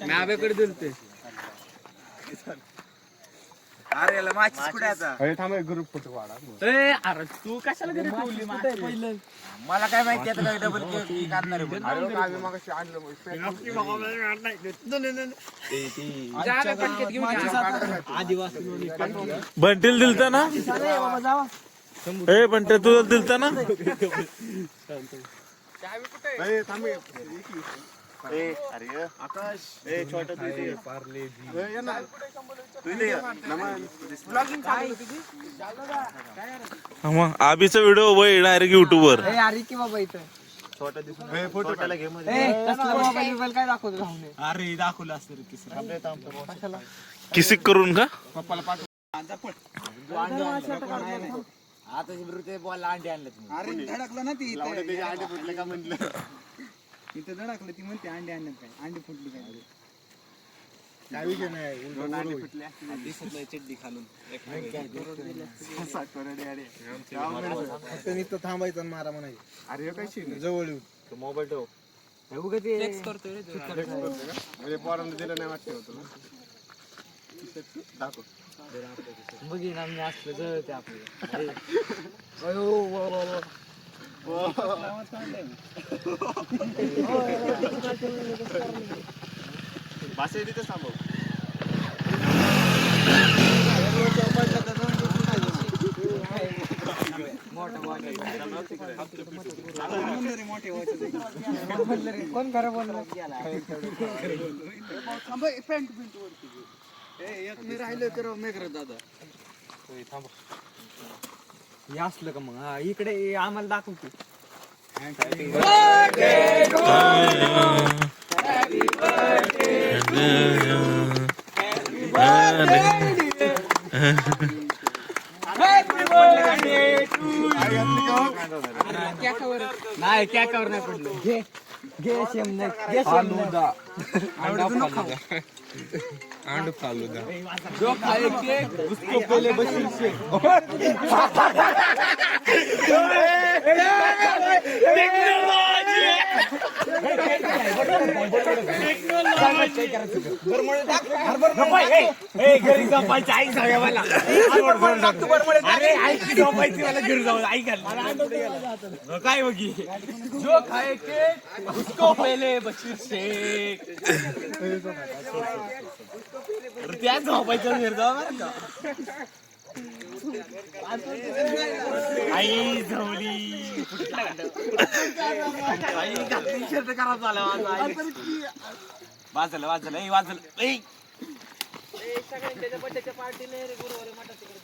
नाव्याकडे दिलते. अरे याला माचीस कुठे आता? अरे थांब ग्रुप फोटो काढा. अरे तू कशाला घरी ठेवली पहिलं? मला काय माहिती आता काय डबल केक काढणार आहे पण. अरे आम्ही मागाशी आणलं बंटील दिलता ना? ए बंटे तुला दिलता ना? आकाश छोटा आबीचा व्हिडिओ वय डायरेक्ट युट्यूब वर. अरे की बाबा इथं फोटोला घे मोबाईल काय दाखवतो राहून. अरे दाखवलं असतं रे किसिक करून का? आता ते बॉल अंडे आणलं. अरे धडकलं ना ती अंडे फुटले का म्हणलं. इथं धडकलं ती म्हणते अंडे आणत काय अंडे फुटली काय. काय विषय नाही दिसत नाही चड्डी खालून. नुसतं थांबायचं मारा म्हणायचं. अरे काय जवळ येऊ मोबाईल ठेव. म्हणजे पोरांना दिलं नाही वाटतं होतं दाखव. बघीन आम्ही असलं जळते आपल्याला. बासे तिथे थांबव. कोण खरं बोलला? एक मी राहिलं तर मेघराज दादा हे असलं का मग. हा इकडे आम्हाला दाखव की. नाही कॅकावर नाही पडलं. घे घे शेम नाही अंड फालुदा. जो खाए केक उसको पहले बशीर शेख. घरी झोपायचं आई सांगा मला. अरे ऐक झोपायची मला घरी जाऊन ऐकाल काय बघी. जो खाए केक उसको पहले बशीर शेख. त्या झोपायचं घरी जाऊ बरं का. आई झोली आई घातली शर्ट खराब झाला माझा. वाजलं वाजलं ए वाजलं ए. सगळ्यांच्या बड्डेच्या पार्टीला रे गुरुवारी मटा तिकडे